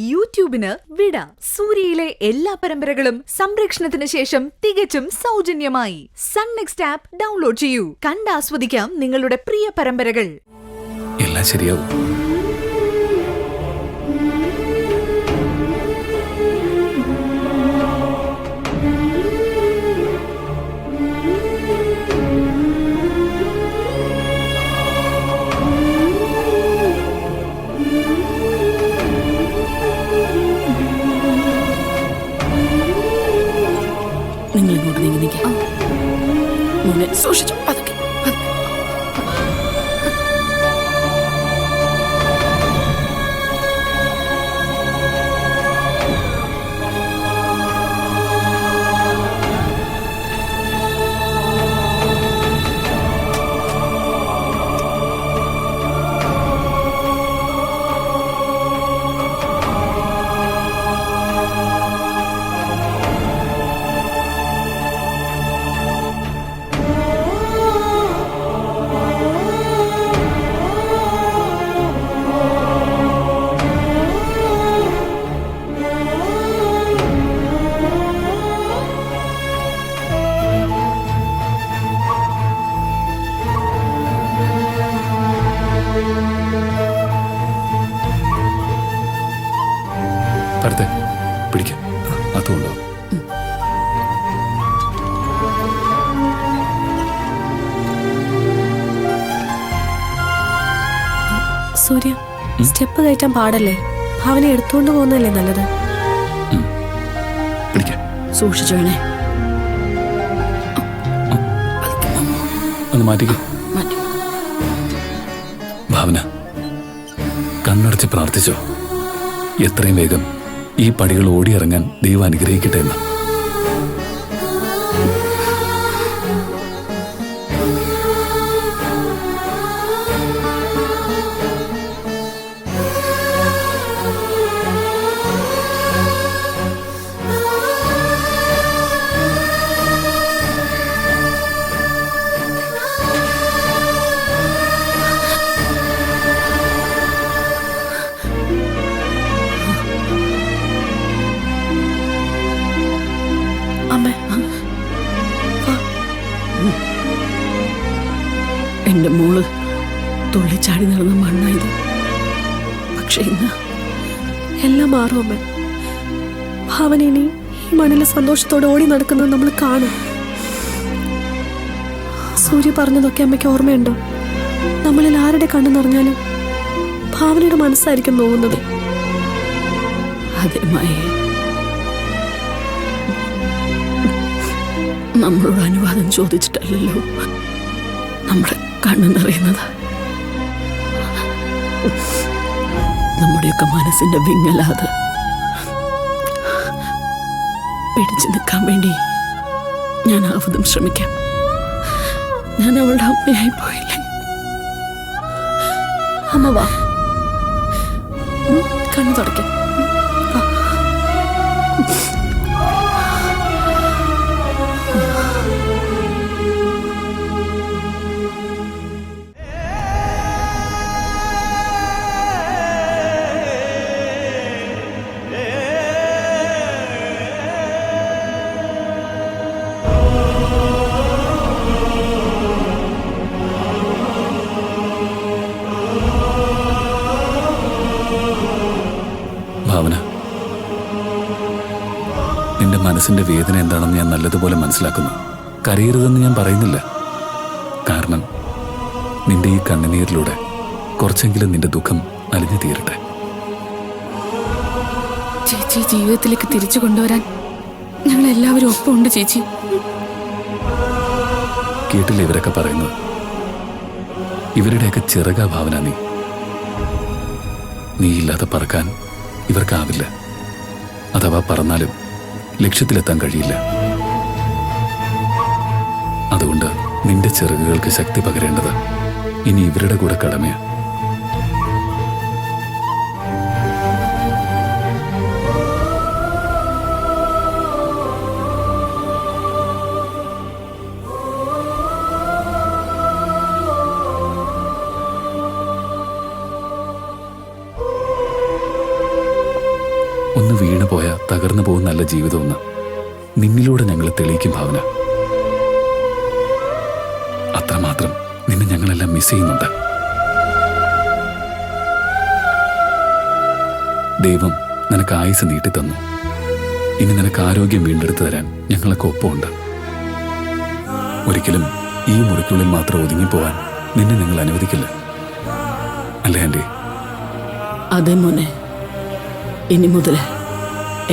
യൂട്യൂബിന് വിട. സൂര്യയിലെ എല്ലാ പരമ്പരകളും സംരക്ഷണത്തിന് ശേഷം തികച്ചും സൗജന്യമായി. സൺ നെക്സ്റ്റ് ആപ്പ് ഡൗൺലോഡ് ചെയ്യൂ. കണ്ടാസ്വദിക്കാം നിങ്ങളുടെ പ്രിയ പരമ്പരകൾ. എല്ലാം ശരിയാവും. നിങ്ങൾ ഇങ്ങോട്ട് നീങ്ങി നിൽക്കാം. മോനെ സൂക്ഷിച്ചു. അതൊക്കെ ഭരത്തെ പിടിക്ക. അതുകൊണ്ടോ സൂര്യ, സ്റ്റെപ്പ് കയറ്റാൻ പാടല്ലേ. അവനെ എടുത്തുകൊണ്ട് പോകുന്നല്ലേ നല്ലത്. പിടിക്ക. സൂക്ഷിച്ചു വേണേ. ഒന്ന് മാറ്റിക്ക. ഭാവന, കണ്ണടച്ച് പ്രാർത്ഥിച്ചോ. എത്രയും വേഗം ഈ പടികൾ ഓടിയിറങ്ങാൻ ദൈവം അനുഗ്രഹിക്കട്ടെ എന്ന്. എന്റെ മോള് തുള്ളിച്ചാടി നടന്ന മണ്ണായത്. പക്ഷെ ഇന്ന് എല്ലാം മാറും അമ്മ. ഭാവന ഇനി ഈ മണ്ണിലെ സന്തോഷത്തോടെ ഓടി നടക്കുന്നത് നമ്മൾ കാണും. സൂര്യ പറഞ്ഞതൊക്കെ അമ്മയ്ക്ക് ഓർമ്മയുണ്ടോ? നമ്മളിൽ ആരുടെ കണ്ണു നിറഞ്ഞാലും ഭാവനയുടെ മനസ്സായിരിക്കും നോവുന്നത്. അതെ മായ, നമ്മളോട് അനുവാദം ചോദിച്ചിട്ടല്ലല്ലോ നമ്മുടെ കണ്ണു നിറയുന്നത്. നമ്മുടെയൊക്കെ മനസ്സിന്റെ വിങ്ങലാത് പിടിച്ചു നിൽക്കാൻ വേണ്ടി ഞാൻ ആവതും ശ്രമിക്കാം. ഞാൻ അവളുടെ അമ്മയായി പോയില്ലേ. അമ്മ വാ, കണ്ണു തുടയ്ക്കാം. ഭാവന, നിന്റെ മനസ്സിന്റെ വേദന എന്താണെന്ന് ഞാൻ നല്ലതുപോലെ മനസ്സിലാക്കുന്നു. കരയരുതെന്ന് ഞാൻ പറയുന്നില്ല. കാരണം നിന്റെ ഈ കണ്ണുനീരിലൂടെ കുറച്ചെങ്കിലും നിന്റെ ദുഃഖം അലിഞ്ഞു തീരട്ടെ. ചേച്ചി ജീവിതത്തിലേക്ക് തിരിച്ചു കൊണ്ടുവരാൻ ഞങ്ങൾ എല്ലാവരും ഒപ്പമുണ്ട് ചേച്ചി. കേട്ടില്ല ഇവരൊക്കെ പറയുന്നത്? ഇവരുടെയൊക്കെ ചിറകാ ഭാവന നീ. നീയില്ലാതെ പറക്കാൻ ഇവർക്കാവില്ല. അഥവാ പറന്നാലും ലക്ഷ്യത്തിലെത്താൻ കഴിയില്ല. അതുകൊണ്ട് നിന്റെ ചിറകുകൾക്ക് ശക്തി പകരേണ്ടത് ഇനി ഇവരുടെ കൂടെ കടമയാണ്. ഒന്ന് വീണു പോയാൽ തകർന്നു പോകുന്നല്ല ജീവിതമെന്ന് നിന്നിലൂടെ ഞങ്ങൾ തെളിയിക്കും ഭാവന. അത്രമാത്രം നിന്നെ ഞങ്ങളെല്ലാം മിസ് ചെയ്യുന്നുണ്ട്. ദൈവം നിനക്ക് ആയുസ് നീട്ടിത്തന്നു. ഇനി നിനക്ക് ആരോഗ്യം വീണ്ടെടുത്തു തരാൻ ഞങ്ങളൊക്കെ ഒപ്പമുണ്ട്. ഒരിക്കലും ഈ മുറിക്കുള്ളിൽ മാത്രം ഒതുങ്ങിപ്പോവാൻ നിന്നെ ഞങ്ങൾ അനുവദിക്കില്ല. അല്ലേ ആൻറ്റി? അതെ മോനെ, ഇനി മുതൽ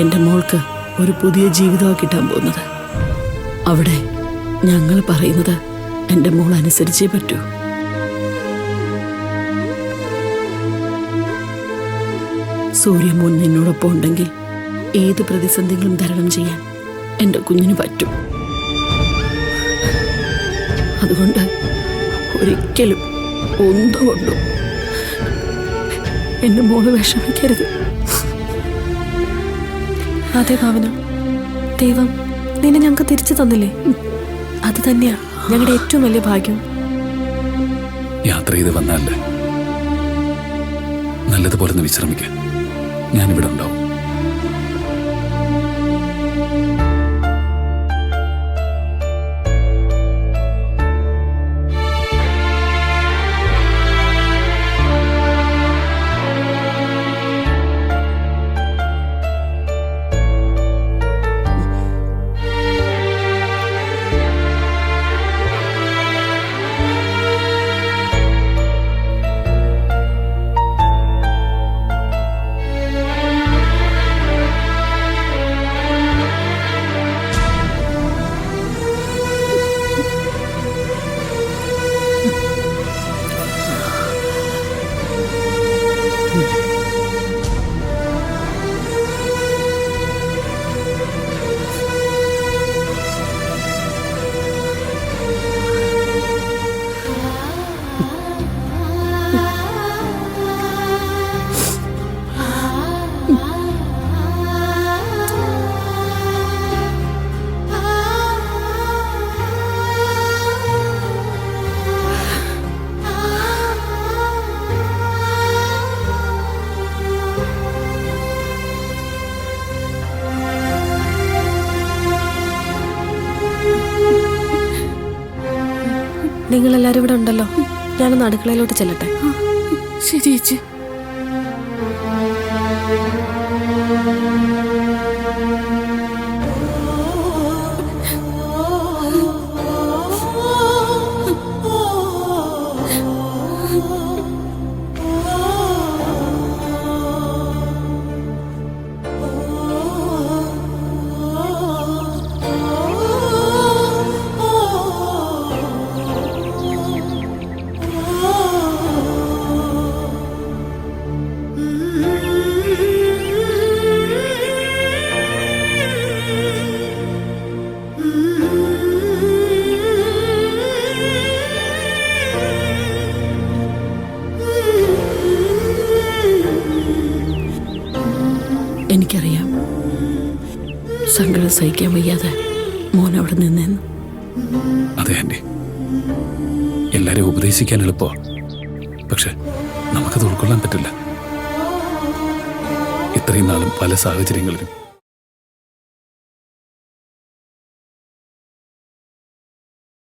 എൻ്റെ മോൾക്ക് ഒരു പുതിയ ജീവിതമാണ് കിട്ടാൻ പോകുന്നത്. അവിടെ ഞങ്ങൾ പറയുന്നത് എൻ്റെ മോൾ അനുസരിച്ചേ പറ്റൂ. സൂര്യമോൻ നിന്നോടൊപ്പം ഉണ്ടെങ്കിൽ ഏത് പ്രതിസന്ധികളും തരണം ചെയ്യാൻ എൻ്റെ കുഞ്ഞിന് പറ്റും. അതുകൊണ്ട് ഒരിക്കലും ഒന്നുകൊണ്ടും എൻ്റെ മോള് വിഷമിക്കരുത്. അതെ ഭാവന, ദൈവം നിന്നെ ഞങ്ങൾക്ക് തിരിച്ചു തന്നില്ലേ? അത് തന്നെയാ ഞങ്ങളുടെ ഏറ്റവും വലിയ ഭാഗ്യം. യാത്ര ചെയ്ത് വന്നല്ലേ, നല്ലതുപോലെ ഒന്ന് വിശ്രമിക്കുക. ഞാനിവിടെ ഉണ്ടാവും. നിങ്ങളെല്ലാരും ഇവിടെ ഉണ്ടല്ലോ, ഞാനൊന്ന് അടുക്കളയിലോട്ട് ചെല്ലട്ടെ. ശരി ചേച്ചി. എനിക്കറിയാം സങ്കടം സഹിക്കാൻ വയ്യാതെ മോൻ അവിടെ നിന്നേന്ന്. അതെ ആൻറ്റി, എല്ലാരെയും ഉപദേശിക്കാൻ എളുപ്പമാണ്, പക്ഷെ നമുക്കത് ഉൾക്കൊള്ളാൻ പറ്റില്ല. ഇത്രയും നാളും പല സാഹചര്യങ്ങളിലും